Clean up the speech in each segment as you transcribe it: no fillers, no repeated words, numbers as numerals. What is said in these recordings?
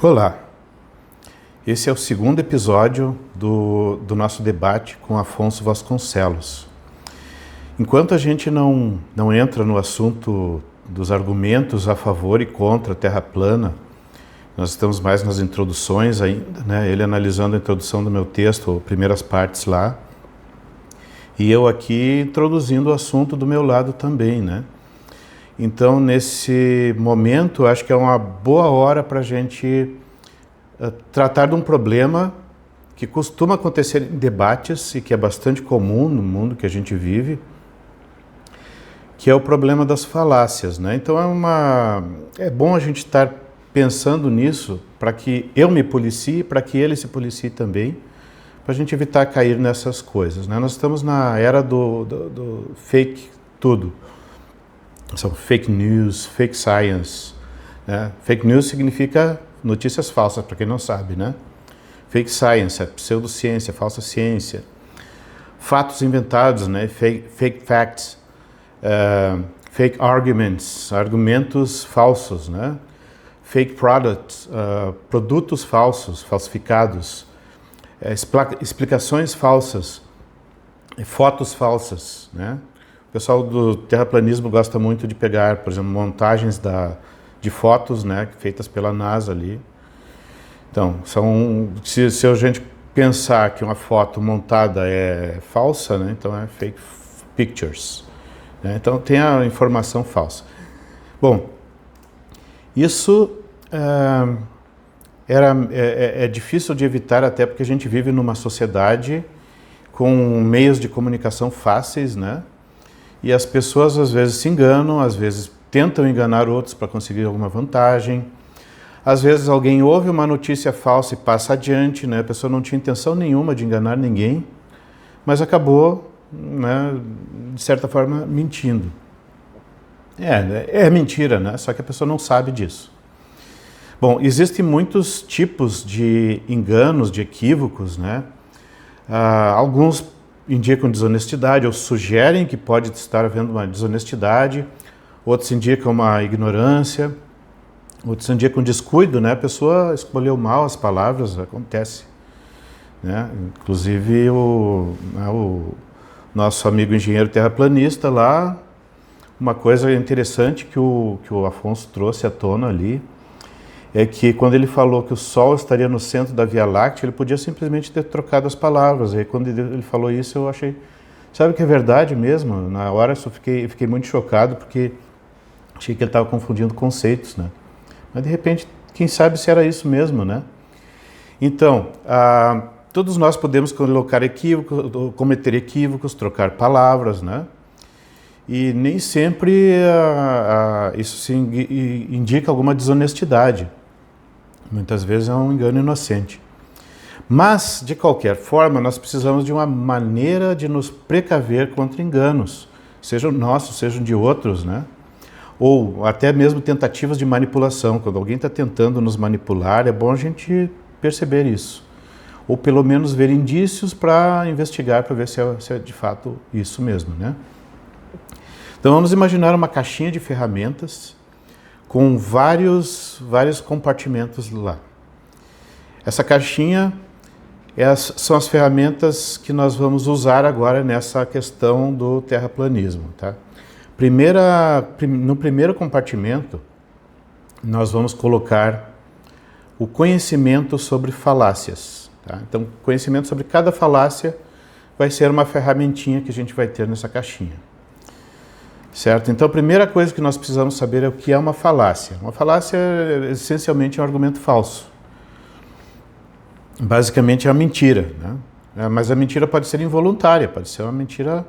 Olá, esse é o segundo episódio do nosso debate com Afonso Vasconcelos. Enquanto a gente não entra no assunto dos argumentos a favor e contra a Terra plana, nós estamos mais nas introduções ainda, né? Ele analisando a introdução do meu texto, primeiras partes lá, e eu aqui introduzindo o assunto do meu lado também, né? Então, nesse momento, acho que é uma boa hora para a gente tratar de um problema que costuma acontecer em debates e que é bastante comum no mundo que a gente vive, que é o problema das falácias, né? Então, é bom a gente estar pensando nisso para que eu me policie, para que ele se policie também, para a gente evitar cair nessas coisas, né? Nós estamos na era do fake tudo. São fake news, fake science, né? Fake news significa notícias falsas, para quem não sabe, né? Fake science é pseudociência, falsa ciência. Fatos inventados, né? Fake facts. Fake arguments, argumentos falsos, né? Fake products, produtos falsos, falsificados. Explicações falsas, fotos falsas, né? O pessoal do terraplanismo gosta muito de pegar, por exemplo, montagens de fotos, né, feitas pela NASA ali. Então, se a gente pensar que uma foto montada é falsa, né, então é fake pictures, né? Então tem a informação falsa. Bom, isso é difícil de evitar, até porque a gente vive numa sociedade com meios de comunicação fáceis, né? E as pessoas às vezes se enganam, às vezes tentam enganar outros para conseguir alguma vantagem. Às vezes alguém ouve uma notícia falsa e passa adiante, né? A pessoa não tinha intenção nenhuma de enganar ninguém, mas acabou, né, de certa forma, mentindo. É mentira, né? Só que a pessoa não sabe disso. Bom, existem muitos tipos de enganos, de equívocos, né? Alguns indicam desonestidade ou sugerem que pode estar havendo uma desonestidade, outros indicam uma ignorância, outros indicam descuido, né? A pessoa escolheu mal as palavras, acontece, né? Inclusive o nosso amigo engenheiro terraplanista lá, uma coisa interessante que o Afonso trouxe à tona ali, é que quando ele falou que o Sol estaria no centro da Via Láctea, ele podia simplesmente ter trocado as palavras. E quando ele falou isso, eu achei... Sabe que é verdade mesmo? Na hora eu fiquei muito chocado, porque achei que ele estava confundindo conceitos, né? Mas de repente, quem sabe se era isso mesmo, né? Então, todos nós podemos colocar equívocos, cometer equívocos, trocar palavras, né? E nem sempre isso indica alguma desonestidade. Muitas vezes é um engano inocente. Mas, de qualquer forma, nós precisamos de uma maneira de nos precaver contra enganos, sejam nossos, sejam de outros, né? Ou até mesmo tentativas de manipulação. Quando alguém está tentando nos manipular, é bom a gente perceber isso. Ou pelo menos ver indícios para investigar, para ver se é de fato isso mesmo, né? Então vamos imaginar uma caixinha de ferramentas com vários compartimentos lá. Essa caixinha são as ferramentas que nós vamos usar agora nessa questão do terraplanismo, tá? No primeiro compartimento, nós vamos colocar o conhecimento sobre falácias, tá? Então, conhecimento sobre cada falácia vai ser uma ferramentinha que a gente vai ter nessa caixinha. Certo? Então, a primeira coisa que nós precisamos saber é o que é uma falácia. Uma falácia é essencialmente um argumento falso. Basicamente é uma mentira, né? Mas a mentira pode ser involuntária, pode ser uma mentira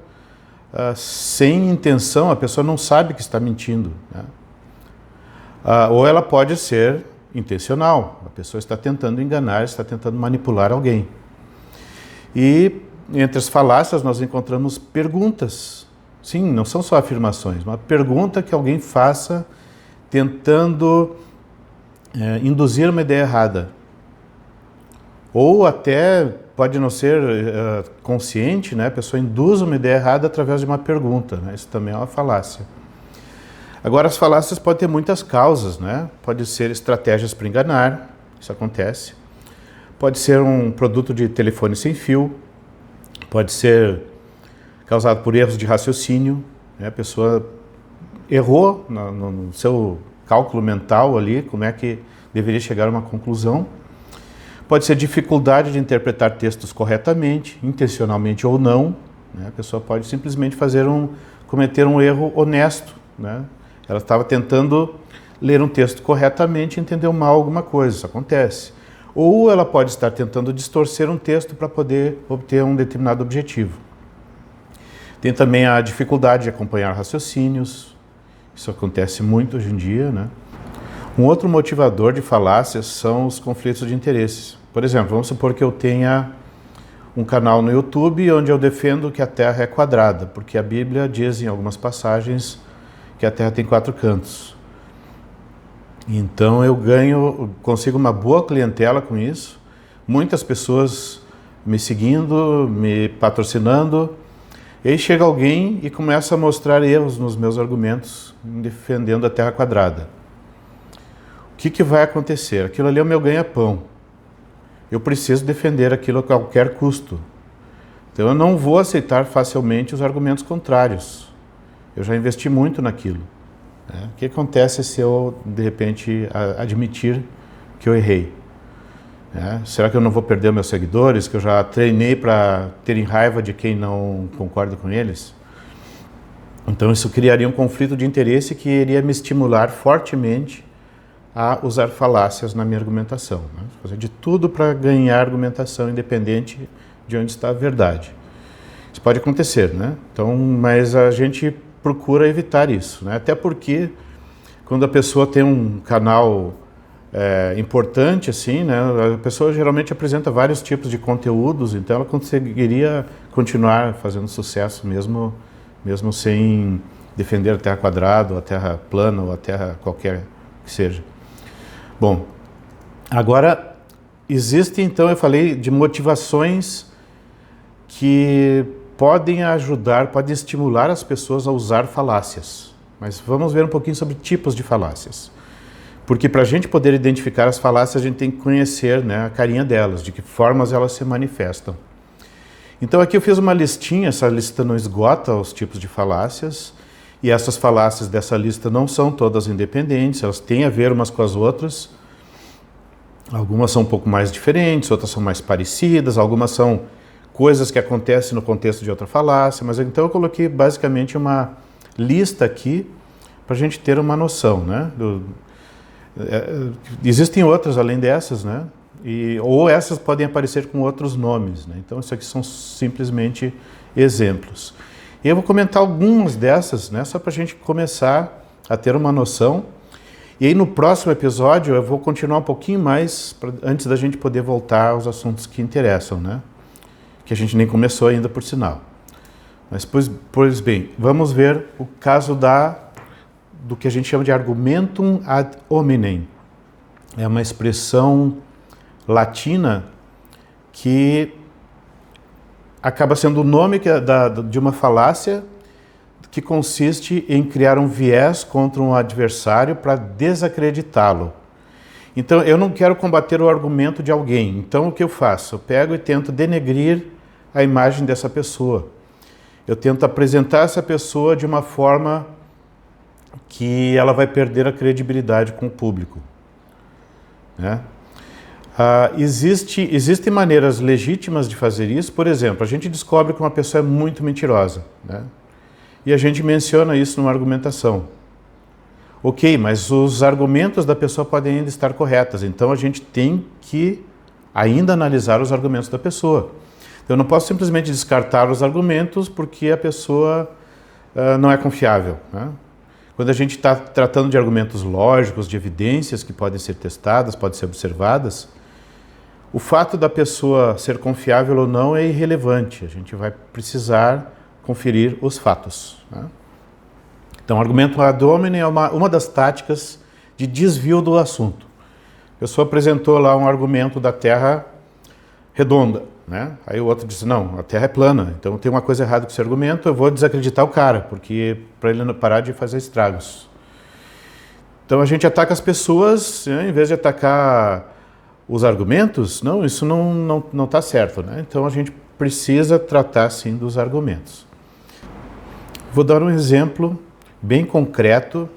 sem intenção, a pessoa não sabe que está mentindo, né? Ou ela pode ser intencional, a pessoa está tentando enganar, está tentando manipular alguém. E entre as falácias nós encontramos perguntas. Sim, não são só afirmações, uma pergunta que alguém faça tentando induzir uma ideia errada. Ou até pode não ser consciente, né? A pessoa induz uma ideia errada através de uma pergunta, né? Isso também é uma falácia. Agora, as falácias podem ter muitas causas, né? Pode ser estratégias para enganar, isso acontece. Pode ser um produto de telefone sem fio, pode ser causado por erros de raciocínio, né? A pessoa errou no seu cálculo mental ali, como é que deveria chegar a uma conclusão. Pode ser dificuldade de interpretar textos corretamente, intencionalmente ou não, né? A pessoa pode simplesmente cometer um erro honesto, né? Ela estava tentando ler um texto corretamente e entendeu mal alguma coisa, isso acontece. Ou ela pode estar tentando distorcer um texto para poder obter um determinado objetivo. Tem também a dificuldade de acompanhar raciocínios, isso acontece muito hoje em dia, né? Um outro motivador de falácias são os conflitos de interesses. Por exemplo, vamos supor que eu tenha um canal no YouTube onde eu defendo que a Terra é quadrada, porque a Bíblia diz em algumas passagens que a Terra tem 4 cantos. Então eu consigo uma boa clientela com isso, muitas pessoas me seguindo, me patrocinando, e aí chega alguém e começa a mostrar erros nos meus argumentos defendendo a Terra quadrada. O que vai acontecer? Aquilo ali é o meu ganha-pão. Eu preciso defender aquilo a qualquer custo. Então eu não vou aceitar facilmente os argumentos contrários. Eu já investi muito naquilo. O que acontece se eu, de repente, admitir que eu errei? Será que eu não vou perder meus seguidores, que eu já treinei para terem raiva de quem não concorda com eles? Então isso criaria um conflito de interesse que iria me estimular fortemente a usar falácias na minha argumentação. Fazer de tudo para ganhar argumentação independente de onde está a verdade. Isso pode acontecer, né? Então, mas a gente procura evitar isso, né? Até porque quando a pessoa tem um canal importante, assim, né? A pessoa geralmente apresenta vários tipos de conteúdos, então ela conseguiria continuar fazendo sucesso mesmo sem defender a Terra quadrada, ou a Terra plana, ou a Terra qualquer que seja. Bom, agora existe, então, eu falei de motivações que podem estimular as pessoas a usar falácias. Mas vamos ver um pouquinho sobre tipos de falácias. Porque para a gente poder identificar as falácias, a gente tem que conhecer, né, a carinha delas, de que formas elas se manifestam. Então aqui eu fiz uma listinha, essa lista não esgota os tipos de falácias, e essas falácias dessa lista não são todas independentes, elas têm a ver umas com as outras. Algumas são um pouco mais diferentes, outras são mais parecidas, algumas são coisas que acontecem no contexto de outra falácia, mas então eu coloquei basicamente uma lista aqui para a gente ter uma noção, né? Existem outras além dessas, né? Ou essas podem aparecer com outros nomes, né? Então isso aqui são simplesmente exemplos. E eu vou comentar algumas dessas, né? Só para a gente começar a ter uma noção. E aí no próximo episódio eu vou continuar um pouquinho mais antes da gente poder voltar aos assuntos que interessam, né? Que a gente nem começou ainda, por sinal. Mas, pois bem, vamos ver o caso do que a gente chama de argumentum ad hominem. É uma expressão latina que acaba sendo o nome de uma falácia que consiste em criar um viés contra um adversário para desacreditá-lo. Então, eu não quero combater o argumento de alguém. Então, o que eu faço? Eu pego e tento denegrir a imagem dessa pessoa. Eu tento apresentar essa pessoa de uma forma que ela vai perder a credibilidade com o público, né? Existem maneiras legítimas de fazer isso. Por exemplo, a gente descobre que uma pessoa é muito mentirosa, né? E a gente menciona isso numa argumentação. Ok, mas os argumentos da pessoa podem ainda estar corretos, então a gente tem que ainda analisar os argumentos da pessoa. Eu não posso simplesmente descartar os argumentos porque a pessoa não é confiável, né? Quando a gente está tratando de argumentos lógicos, de evidências que podem ser testadas, podem ser observadas, o fato da pessoa ser confiável ou não é irrelevante. A gente vai precisar conferir os fatos, né? Então, o argumento ad hominem é uma das táticas de desvio do assunto. A pessoa apresentou lá um argumento da Terra redonda, né? Aí o outro disse, não, a Terra é plana, então tem uma coisa errada com esse argumento, eu vou desacreditar o cara, porque para ele não parar de fazer estragos. Então a gente ataca as pessoas, né? Em vez de atacar os argumentos, não, isso não está certo, né? Então a gente precisa tratar sim dos argumentos. Vou dar um exemplo bem concreto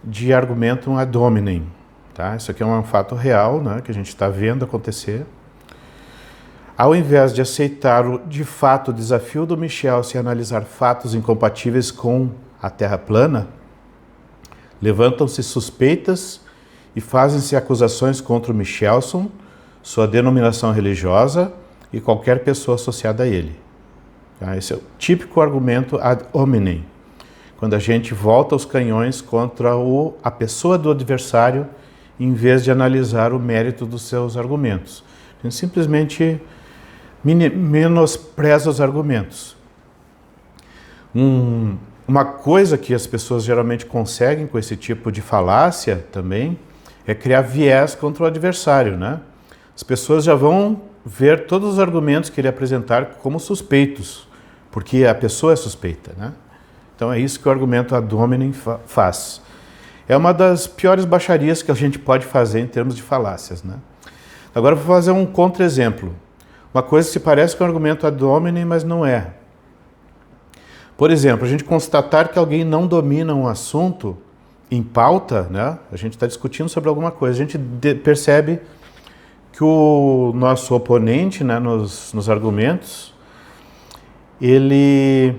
de argumentum ad hominem, tá? Isso aqui é um fato real, né, que a gente está vendo acontecer. Ao invés de aceitar de fato o desafio do Michelson e analisar fatos incompatíveis com a Terra plana, levantam-se suspeitas e fazem-se acusações contra o Michelson, sua denominação religiosa e qualquer pessoa associada a ele. Esse é o típico argumento ad hominem, quando a gente volta os canhões contra a pessoa do adversário, em vez de analisar o mérito dos seus argumentos. A gente simplesmente menospreza os argumentos. Uma coisa que as pessoas geralmente conseguem com esse tipo de falácia também é criar viés contra o adversário, né? As pessoas já vão ver todos os argumentos que ele apresentar como suspeitos, porque a pessoa é suspeita, né? Então é isso que o argumento ad hominem faz. É uma das piores baixarias que a gente pode fazer em termos de falácias, né? Agora eu vou fazer um contra-exemplo. Uma coisa que se parece com o argumento ad hominem, mas não é. Por exemplo, a gente constatar que alguém não domina um assunto em pauta, né? A gente está discutindo sobre alguma coisa, a gente percebe que o nosso oponente, né, nos argumentos, ele,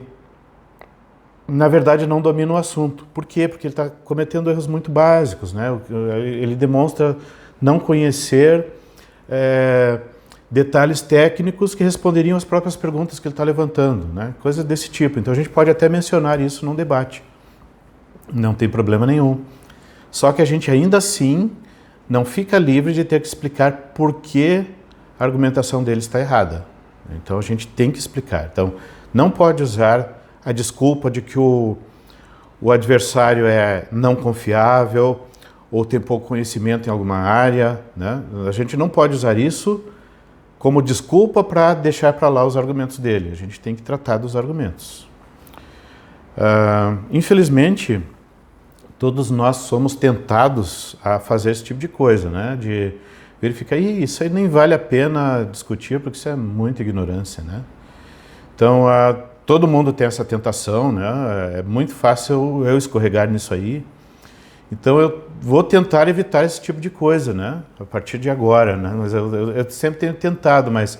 na verdade, não domina o assunto. Por quê? Porque ele está cometendo erros muito básicos, né? Ele demonstra não conhecer detalhes técnicos que responderiam às próprias perguntas que ele está levantando, né? Coisas desse tipo. Então a gente pode até mencionar isso num debate. Não tem problema nenhum. Só que a gente ainda assim não fica livre de ter que explicar por que a argumentação dele está errada. Então a gente tem que explicar. Então não pode usar a desculpa de que o adversário é não confiável ou tem pouco conhecimento em alguma área, né? A gente não pode usar isso como desculpa para deixar para lá os argumentos dele. A gente tem que tratar dos argumentos. Infelizmente, todos nós somos tentados a fazer esse tipo de coisa, né? De verificar, isso aí nem vale a pena discutir, porque isso é muita ignorância, né? Então, todo mundo tem essa tentação, né? É muito fácil eu escorregar nisso aí. Então, eu vou tentar evitar esse tipo de coisa, né? A partir de agora, né? Mas eu sempre tenho tentado, mas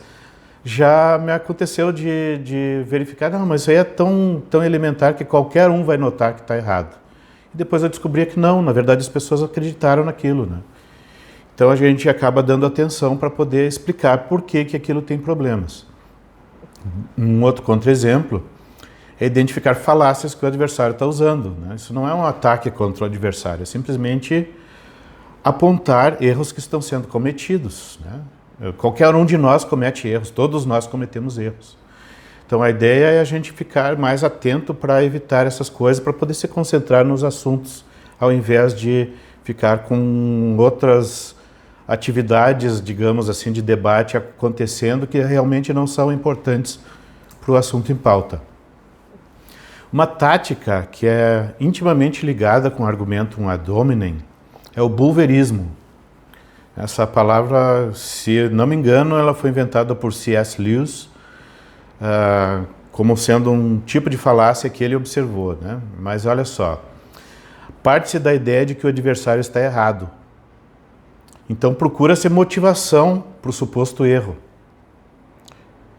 já me aconteceu de verificar, não, mas isso aí é tão elementar que qualquer um vai notar que está errado. E depois eu descobri que não, na verdade as pessoas acreditaram naquilo, né? Então a gente acaba dando atenção para poder explicar por que aquilo tem problemas. Um outro contra-exemplo é identificar falácias que o adversário está usando, né? Isso não é um ataque contra o adversário, é simplesmente apontar erros que estão sendo cometidos, né? Qualquer um de nós comete erros, todos nós cometemos erros. Então a ideia é a gente ficar mais atento para evitar essas coisas, para poder se concentrar nos assuntos, ao invés de ficar com outras atividades, digamos assim, de debate acontecendo que realmente não são importantes para o assunto em pauta. Uma tática que é intimamente ligada com o argumentum ad hominem é o bulverismo. Essa palavra, se não me engano, ela foi inventada por C.S. Lewis, como sendo um tipo de falácia que ele observou, né? Mas olha só, parte-se da ideia de que o adversário está errado. Então procura-se motivação para o suposto erro.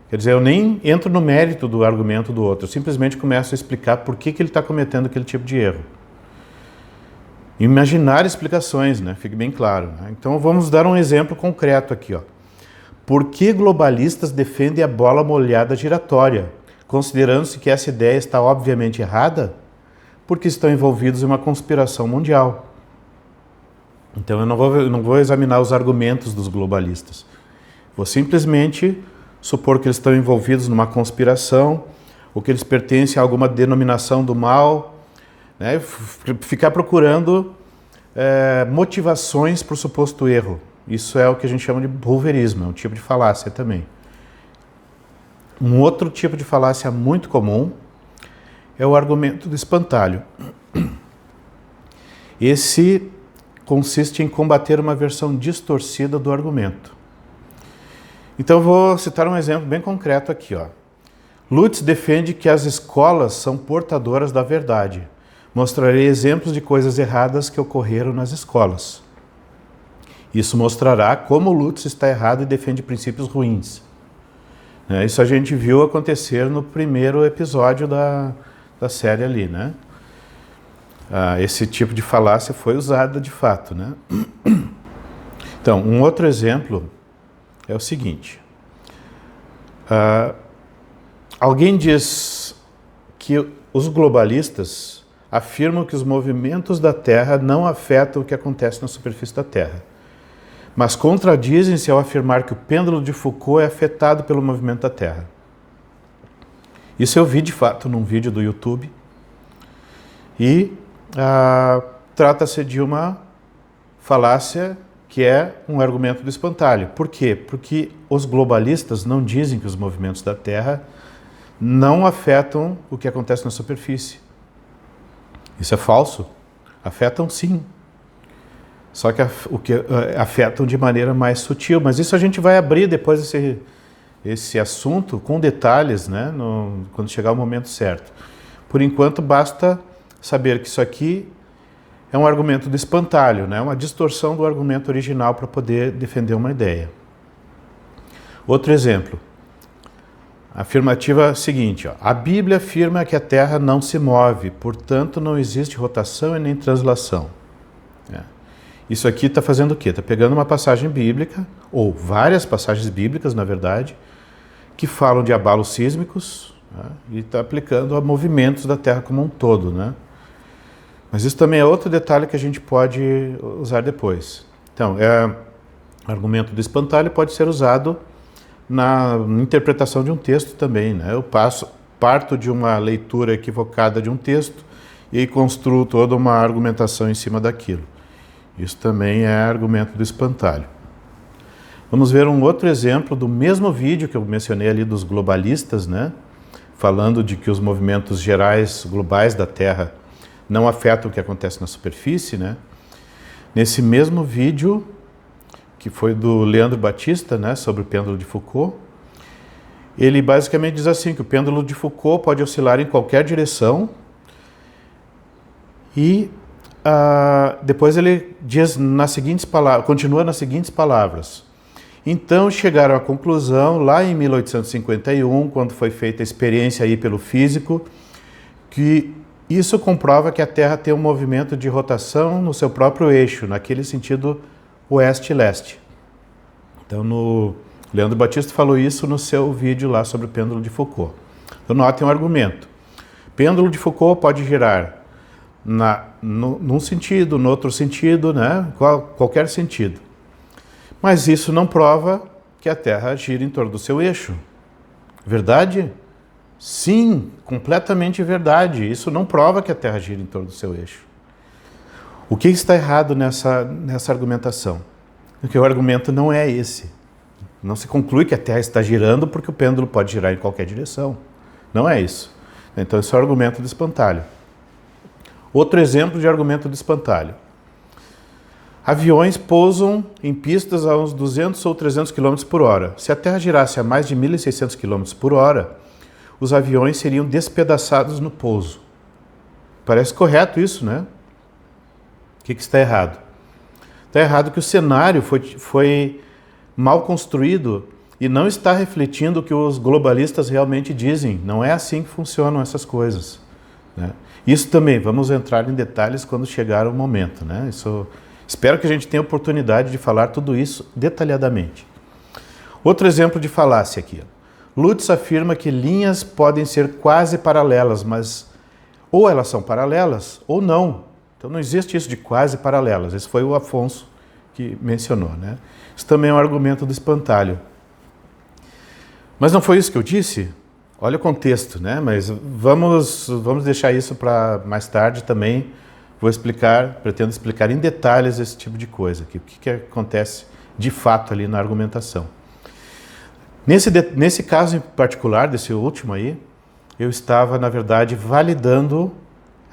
Quer dizer, eu nem entro no mérito do argumento do outro, eu simplesmente começo a explicar por que ele está cometendo aquele tipo de erro. Imaginar explicações, né? Fique bem claro, né? Então vamos dar um exemplo concreto aqui, ó. Por que globalistas defendem a bola molhada giratória, considerando-se que essa ideia está obviamente errada? Porque estão envolvidos em uma conspiração mundial. Então eu não vou examinar os argumentos dos globalistas. Vou simplesmente supor que eles estão envolvidos numa conspiração, ou que eles pertencem a alguma denominação do mal, né? Ficar procurando motivações para o suposto erro. Isso é o que a gente chama de bulverismo, é um tipo de falácia também. Um outro tipo de falácia muito comum é o argumento do espantalho. Esse consiste em combater uma versão distorcida do argumento. Então eu vou citar um exemplo bem concreto aqui, ó. Lutz defende que as escolas são portadoras da verdade. Mostrarei exemplos de coisas erradas que ocorreram nas escolas. Isso mostrará como Lutz está errado e defende princípios ruins. Isso a gente viu acontecer no primeiro episódio da série ali, né? Esse tipo de falácia foi usada de fato, né? Então, um outro exemplo é o seguinte. Alguém diz que os globalistas afirmam que os movimentos da Terra não afetam o que acontece na superfície da Terra, mas contradizem-se ao afirmar que o pêndulo de Foucault é afetado pelo movimento da Terra. Isso eu vi de fato num vídeo do YouTube e trata-se de uma falácia que é um argumento do espantalho. Por quê? Porque os globalistas não dizem que os movimentos da Terra não afetam o que acontece na superfície. Isso é falso. Afetam sim. Só que afetam de maneira mais sutil. Mas isso a gente vai abrir depois esse assunto com detalhes, né, quando chegar o momento certo. Por enquanto, basta saber que isso aqui é um argumento do espantalho, né, uma distorção do argumento original para poder defender uma ideia. Outro exemplo. A afirmativa seguinte, ó, a Bíblia afirma que a Terra não se move, portanto não existe rotação e nem translação. Isso aqui está fazendo o quê? Está pegando uma passagem bíblica, ou várias passagens bíblicas, na verdade, que falam de abalos sísmicos, né, e está aplicando a movimentos da Terra como um todo, né? Mas isso também é outro detalhe que a gente pode usar depois. Então, o argumento do espantalho pode ser usado na interpretação de um texto também, né? Eu parto de uma leitura equivocada de um texto e aí construo toda uma argumentação em cima daquilo. Isso também é argumento do espantalho. Vamos ver um outro exemplo do mesmo vídeo que eu mencionei ali dos globalistas, né? Falando de que os movimentos gerais globais da Terra não afetam o que acontece na superfície, né? Nesse mesmo vídeo, que foi do Leandro Batista, né, sobre o pêndulo de Foucault, ele basicamente diz assim, que o pêndulo de Foucault pode oscilar em qualquer direção e depois ele diz continua nas seguintes palavras. Então chegaram à conclusão, lá em 1851, quando foi feita a experiência aí pelo físico, que isso comprova que a Terra tem um movimento de rotação no seu próprio eixo, naquele sentido oeste-leste. Então, Leandro Batista falou isso no seu vídeo lá sobre o pêndulo de Foucault. Então, notem um argumento. Pêndulo de Foucault pode girar num sentido, no outro sentido, né? Qualquer sentido. Mas isso não prova que a Terra gira em torno do seu eixo. Verdade? Sim, completamente verdade. Isso não prova que a Terra gira em torno do seu eixo. O que está errado nessa argumentação? Porque o argumento não é esse. Não se conclui que a Terra está girando porque o pêndulo pode girar em qualquer direção. Não é isso. Então, esse é o argumento do espantalho. Outro exemplo de argumento do espantalho. Aviões pousam em pistas a uns 200 ou 300 km por hora. Se a Terra girasse a mais de 1.600 km por hora, os aviões seriam despedaçados no pouso. Parece correto isso, né? O que está errado? Está errado que o cenário foi mal construído e não está refletindo o que os globalistas realmente dizem. Não é assim que funcionam essas coisas, né? Isso também, vamos entrar em detalhes quando chegar o momento, né? Espero que a gente tenha oportunidade de falar tudo isso detalhadamente. Outro exemplo de falácia aqui. Lutz afirma que linhas podem ser quase paralelas, mas ou elas são paralelas ou não. Então não existe isso de quase paralelas. Esse foi o Afonso que mencionou, né? Isso também é um argumento do espantalho. Mas não foi isso que eu disse? Olha o contexto, né? Mas vamos deixar isso para mais tarde também. Pretendo explicar em detalhes esse tipo de coisa, o que acontece de fato ali na argumentação. Nesse caso em particular, desse último aí, eu estava, na verdade, validando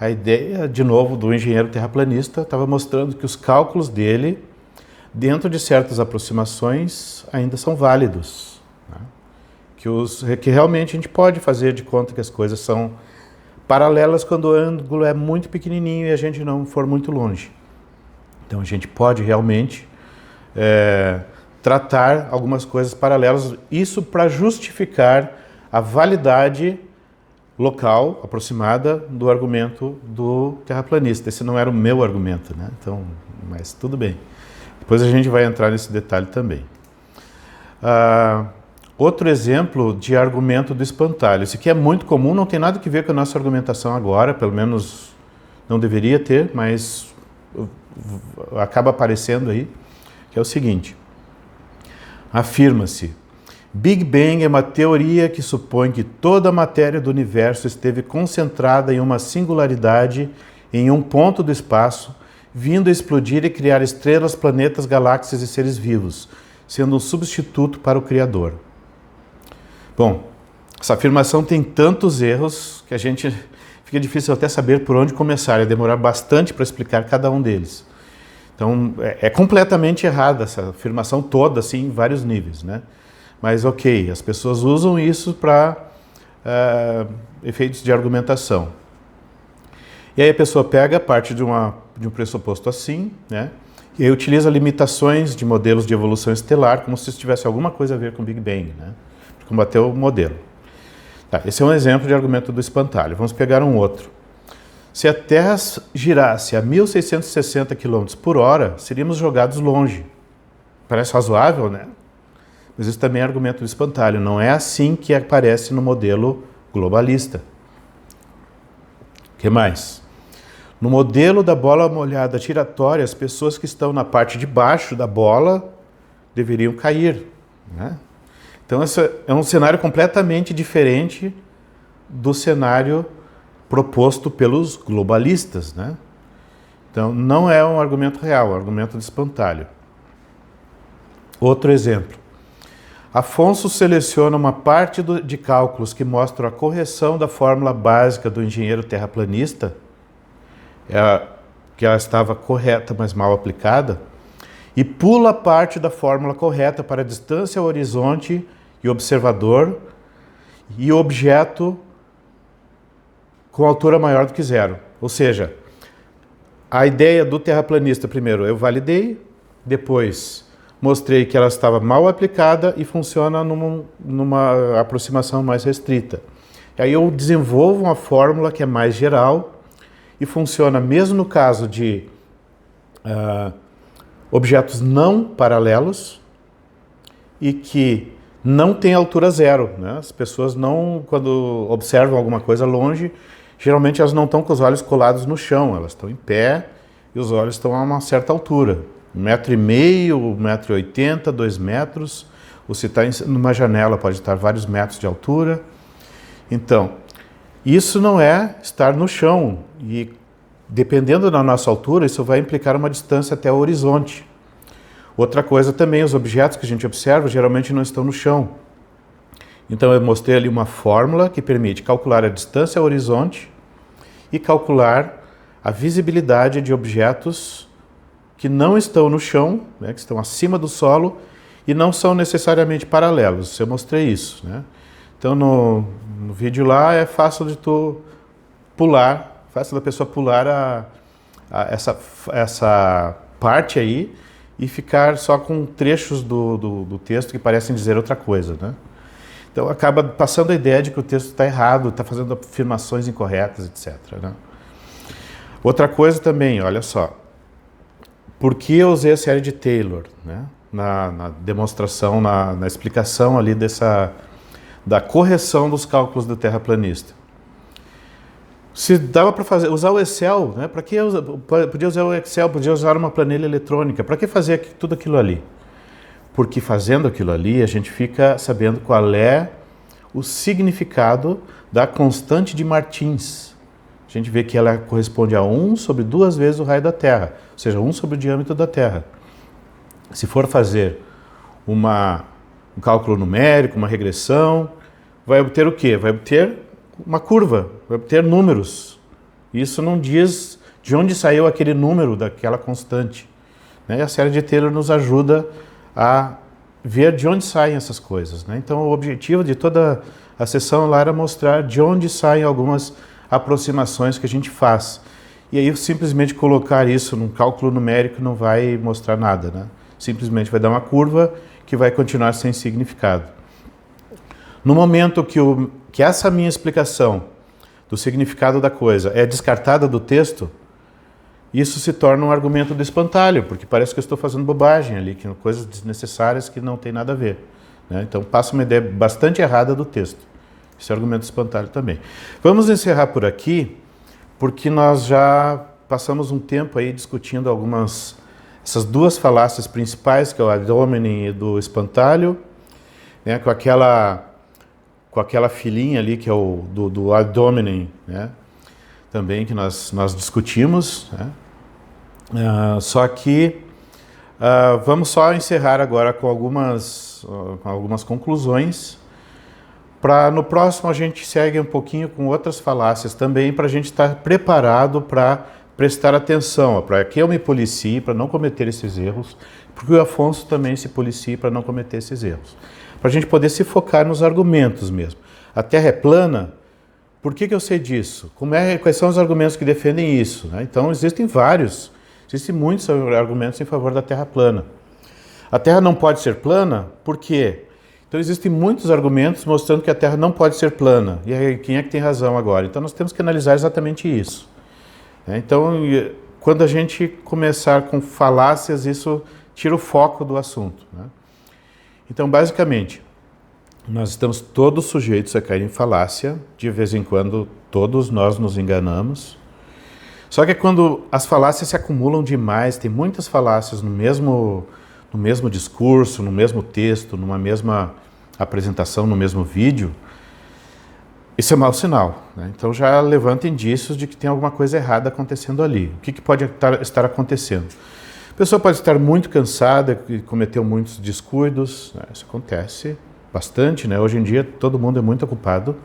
A ideia, de novo, do engenheiro terraplanista estava mostrando que os cálculos dele, dentro de certas aproximações, ainda são válidos, né? Que realmente a gente pode fazer de conta que as coisas são paralelas quando o ângulo é muito pequenininho e a gente não for muito longe. Então a gente pode realmente tratar algumas coisas paralelas, isso para justificar a validade local, aproximada, do argumento do terraplanista. Esse não era o meu argumento, né? Então, mas tudo bem. Depois a gente vai entrar nesse detalhe também. Outro exemplo de argumento do espantalho. Esse aqui é muito comum, não tem nada a ver com a nossa argumentação agora, pelo menos não deveria ter, mas acaba aparecendo aí, que é o seguinte. Afirma-se: Big Bang é uma teoria que supõe que toda a matéria do universo esteve concentrada em uma singularidade em um ponto do espaço, vindo a explodir e criar estrelas, planetas, galáxias e seres vivos, sendo um substituto para o Criador. Bom, essa afirmação tem tantos erros que a gente fica difícil até saber por onde começar, ia demorar bastante para explicar cada um deles. Então, é completamente errada essa afirmação toda, assim, em vários níveis, né? Mas ok, as pessoas usam isso para efeitos de argumentação. E aí a pessoa pega a parte de um pressuposto assim, né? E aí utiliza limitações de modelos de evolução estelar como se isso tivesse alguma coisa a ver com o Big Bang, né? Para combater o modelo. Tá, esse é um exemplo de argumento do espantalho. Vamos pegar um outro. Se a Terra girasse a 1.660 km por hora, seríamos jogados longe. Parece razoável, né? Mas isso também é argumento do espantalho. Não é assim que aparece no modelo globalista. O que mais? No modelo da bola molhada giratória, as pessoas que estão na parte de baixo da bola deveriam cair, né? Então, esse é um cenário completamente diferente do cenário proposto pelos globalistas, né? Então, não é um argumento real, é um argumento de espantalho. Outro exemplo. Afonso seleciona uma parte de cálculos que mostram a correção da fórmula básica do engenheiro terraplanista, que ela estava correta, mas mal aplicada, e pula a parte da fórmula correta para a distância ao horizonte e observador e objeto com altura maior do que zero. Ou seja, a ideia do terraplanista, primeiro, eu validei, depois mostrei que ela estava mal aplicada e funciona numa aproximação mais restrita. E aí eu desenvolvo uma fórmula que é mais geral e funciona mesmo no caso de objetos não paralelos e que não tem altura zero, né? As pessoas não, quando observam alguma coisa longe, geralmente elas não estão com os olhos colados no chão, elas estão em pé e os olhos estão a uma certa altura. 1,5 m, 1,80 m, 2 metros, ou se está numa janela pode estar vários metros de altura. Então, isso não é estar no chão e dependendo da nossa altura, isso vai implicar uma distância até o horizonte. Outra coisa também, os objetos que a gente observa geralmente não estão no chão. Então eu mostrei ali uma fórmula que permite calcular a distância ao horizonte e calcular a visibilidade de objetos que não estão no chão, né, que estão acima do solo e não são necessariamente paralelos. Eu mostrei isso, né? Então no vídeo lá é fácil de tu pular, fácil da pessoa pular essa parte aí e ficar só com trechos do texto que parecem dizer outra coisa, né? Então acaba passando a ideia de que o texto está errado, está fazendo afirmações incorretas, etc., né? Outra coisa também, olha só. Por que eu usei a série de Taylor, né? Na demonstração, na explicação ali da correção dos cálculos do terraplanista. Se dava para usar o Excel, né? Para que podia usar o Excel, podia usar uma planilha eletrônica, para que fazer tudo aquilo ali? Porque fazendo aquilo ali, a gente fica sabendo qual é o significado da constante de Martins. A gente vê que ela corresponde a 1 sobre 2 vezes o raio da Terra, ou seja, 1 sobre o diâmetro da Terra. Se for fazer um cálculo numérico, uma regressão, vai obter o quê? Vai obter uma curva, vai obter números. Isso não diz de onde saiu aquele número daquela constante, né? E a série de Taylor nos ajuda a ver de onde saem essas coisas, né? Então o objetivo de toda a sessão lá era mostrar de onde saem algumas aproximações que a gente faz. E aí simplesmente colocar isso num cálculo numérico não vai mostrar nada, né? Simplesmente vai dar uma curva que vai continuar sem significado. No momento que essa minha explicação do significado da coisa é descartada do texto, isso se torna um argumento de espantalho, porque parece que eu estou fazendo bobagem ali, que coisas desnecessárias que não tem nada a ver, né? Então passa uma ideia bastante errada do texto. Esse é argumento de espantalho também. Vamos encerrar por aqui, porque nós já passamos um tempo aí discutindo essas duas falácias principais, que é o ad hominem e do espantalho, né? Com aquela filhinha ali, que é o do ad hominem, né? Também que nós discutimos, né? Só que vamos só encerrar agora com algumas conclusões, para no próximo a gente segue um pouquinho com outras falácias também, para a gente estar preparado para prestar atenção, para que eu me policie para não cometer esses erros, porque o Afonso também se policie para não cometer esses erros. Para a gente poder se focar nos argumentos mesmo. A Terra é plana. Por que eu sei disso? Quais são os argumentos que defendem isso, né? Então existem muitos argumentos em favor da Terra plana. A Terra não pode ser plana, por quê? Então existem muitos argumentos mostrando que a Terra não pode ser plana. E aí, quem é que tem razão agora? Então nós temos que analisar exatamente isso. Então, quando a gente começar com falácias, isso tira o foco do assunto, né? Então, basicamente, nós estamos todos sujeitos a cair em falácia, de vez em quando todos nós nos enganamos. Só que quando as falácias se acumulam demais, tem muitas falácias no mesmo discurso, no mesmo texto, numa mesma apresentação, no mesmo vídeo, isso é mau sinal, né? Então já levanta indícios de que tem alguma coisa errada acontecendo ali. O que pode estar acontecendo? A pessoa pode estar muito cansada e cometeu muitos descuidos, né? Isso acontece bastante, né? Hoje em dia todo mundo é muito ocupado.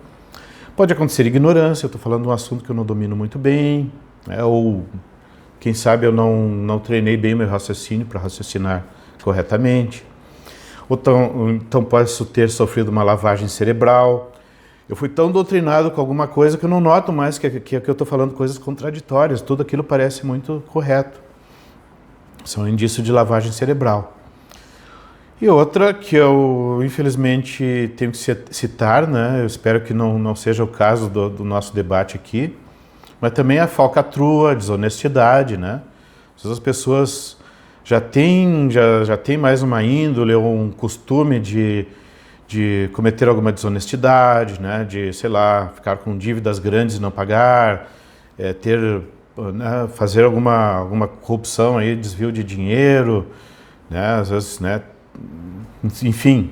Pode acontecer ignorância, eu estou falando de um assunto que eu não domino muito bem, né? Ou quem sabe eu não treinei bem o meu raciocínio para raciocinar corretamente. Ou então posso ter sofrido uma lavagem cerebral. Eu fui tão doutrinado com alguma coisa que eu não noto mais que eu estou falando coisas contraditórias, tudo aquilo parece muito correto. Isso é um indício de lavagem cerebral. E outra que eu, infelizmente, tenho que citar, né? Eu espero que não seja o caso do nosso debate aqui, mas também a falcatrua, a desonestidade, né? As pessoas já têm mais uma índole ou um costume de cometer alguma desonestidade, né? De, sei lá, ficar com dívidas grandes e não pagar, fazer alguma corrupção aí, desvio de dinheiro, né? Às vezes, né? Enfim,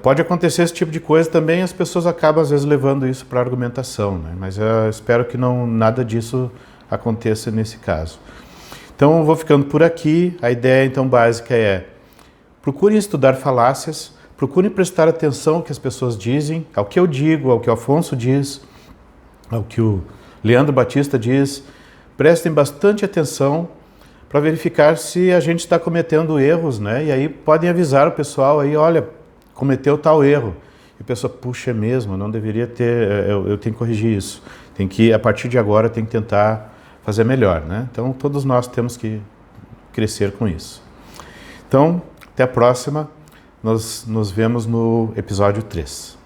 pode acontecer esse tipo de coisa também, as pessoas acabam às vezes levando isso para argumentação, né? Mas eu espero que nada disso aconteça nesse caso. Então eu vou ficando por aqui. A ideia então básica é: procurem estudar falácias, procurem prestar atenção ao que as pessoas dizem, ao que eu digo, ao que o Afonso diz, ao que o Leandro Batista diz. Prestem bastante atenção para verificar se a gente está cometendo erros, né? E aí podem avisar o pessoal aí, olha, cometeu tal erro. E a pessoa, puxa, é mesmo, não deveria ter, eu tenho que corrigir isso. A partir de agora, tem que tentar fazer melhor, né? Então, todos nós temos que crescer com isso. Então, até a próxima. Nós nos vemos no episódio 3.